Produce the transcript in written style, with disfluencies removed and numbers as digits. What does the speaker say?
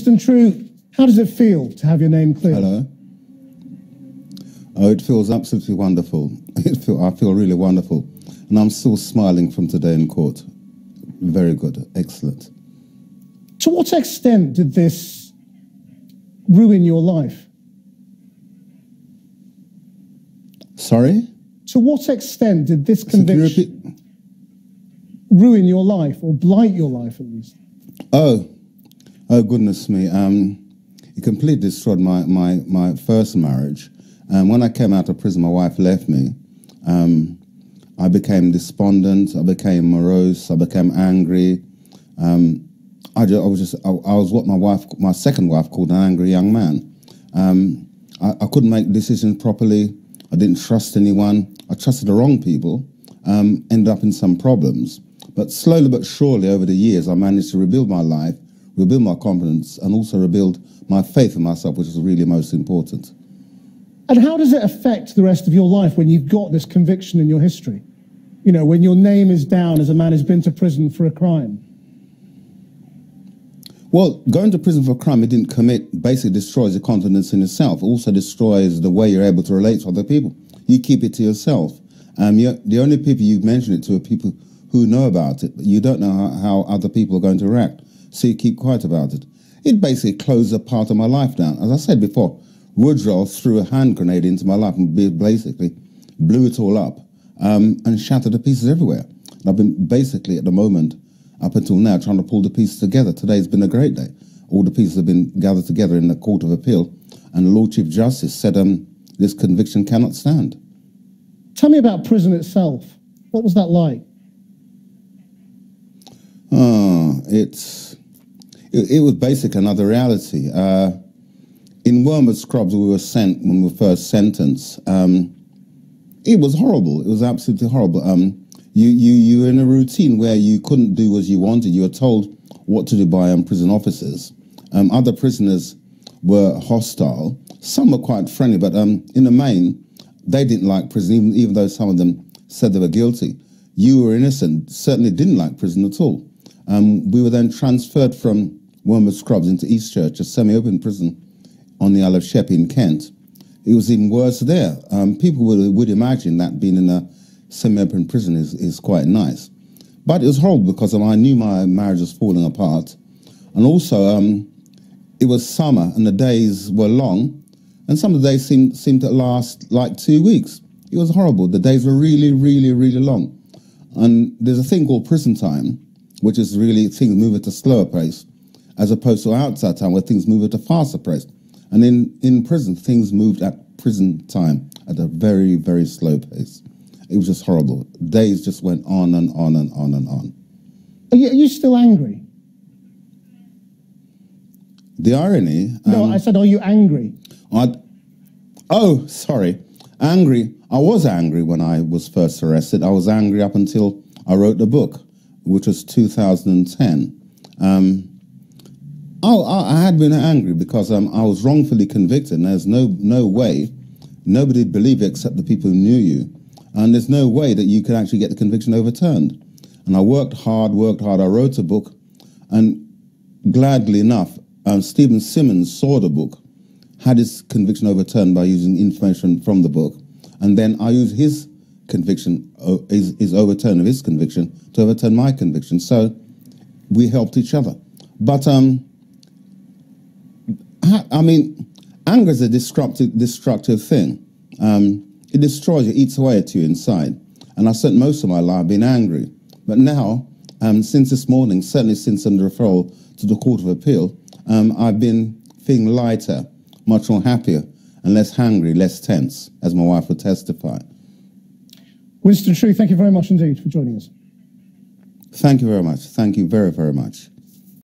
Winston True, how does it feel to have your name cleared? Hello. Oh, it feels absolutely wonderful. I feel really wonderful. And I'm still smiling from today in court. Very good. Excellent. To what extent did this ruin your life? Sorry? To what extent did this conviction ruin your life, or blight your life at least? Oh goodness me. It completely destroyed my first marriage. When I came out of prison, my wife left me. I became despondent, I became morose, I became angry. I was what my second wife called an angry young man. I couldn't make decisions properly. I didn't trust anyone. I trusted the wrong people. Ended up in some problems. But slowly but surely over the years, I managed to rebuild my life, rebuild my confidence, and also rebuild my faith in myself, which is really most important. And how does it affect the rest of your life when you've got this conviction in your history? You know, when your name is down as a man who's been to prison for a crime? Well, going to prison for a crime you didn't commit basically destroys your confidence in yourself. It also destroys the way you're able to relate to other people. You keep it to yourself. The only people you mention it to are people who know about it. You don't know how other people are going to react, so you keep quiet about it. It basically closed a part of my life down. As I said before, Woodrow threw a hand grenade into my life and basically blew it all up and shattered the pieces everywhere. And I've been basically at the moment, up until now, trying to pull the pieces together. Today's been a great day. All the pieces have been gathered together in the Court of Appeal, and the Lord Chief Justice said this conviction cannot stand. Tell me about prison itself. What was that like? It was basically another reality. In Wormwood Scrubs, we were sent when we were first sentenced. It was horrible. It was absolutely horrible. You were in a routine where you couldn't do as you wanted. You were told what to do by prison officers. Other prisoners were hostile. Some were quite friendly, but in the main, they didn't like prison, even though some of them said they were guilty. You were innocent, certainly didn't like prison at all. We were then transferred from Wormwood Scrubs into Eastchurch, a semi-open prison on the Isle of Sheppey in Kent. It was even worse there. People would imagine that being in a semi-open prison is quite nice. But it was horrible because I knew my marriage was falling apart. And also, it was summer and the days were long, and some of the days seemed to last like 2 weeks. It was horrible. The days were really, really, really long. And there's a thing called prison time, which is really things move at a slower pace, as opposed to outside time where things move at a faster pace. And in prison, things moved at prison time at a very, very slow pace. It was just horrible. Days just went on and on and on and on. Are you still angry? The irony... No, I said, are you angry? Oh, sorry. Angry. I was angry when I was first arrested. I was angry up until I wrote the book, which was 2010. I had been angry because I was wrongfully convicted, and there's no way, nobody would believe you except the people who knew you, and there's no way that you could actually get the conviction overturned. And I worked hard, I wrote a book, and gladly enough, Stephen Simmons saw the book, had his conviction overturned by using information from the book, and then I used his conviction, his overturn of his conviction, to overturn my conviction. So we helped each other. But I mean, anger is a destructive thing. It destroys you, eats away at you inside. And I spent most of my life being angry. But now, since this morning, certainly since the referral to the Court of Appeal, I've been feeling lighter, much more happier, and less hungry, less tense, as my wife would testify. Winston True, thank you very much indeed for joining us. Thank you very much. Thank you very, very much.